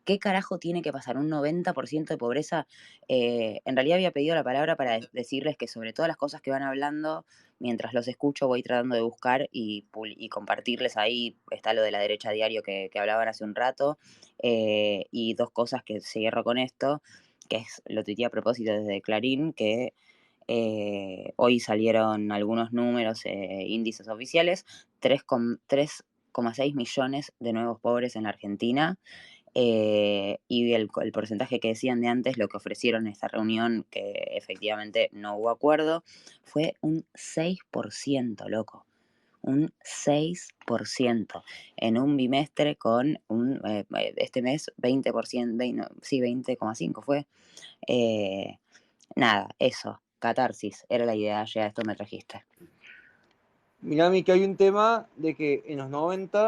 ¿Qué carajo tiene que pasar? Un 90% de pobreza. En realidad había pedido la palabra para decirles que sobre todas las cosas que van hablando, mientras los escucho voy tratando de buscar y compartirles ahí, está lo de la derecha diario que hablaban hace un rato, y dos cosas que cierro con esto, que es, lo tuiteé a propósito desde Clarín, que hoy salieron algunos números, índices oficiales, 3,6 millones de nuevos pobres en la Argentina. Y el porcentaje que decían de antes, lo que ofrecieron en esta reunión, que efectivamente no hubo acuerdo, fue un 6%, loco. Un 6% en un bimestre con este mes 20%, no, sí, 20,5 fue. Eh, Nada, eso, catarsis, era la idea, ya esto me trajiste. Mirá, que hay un tema de que en los 90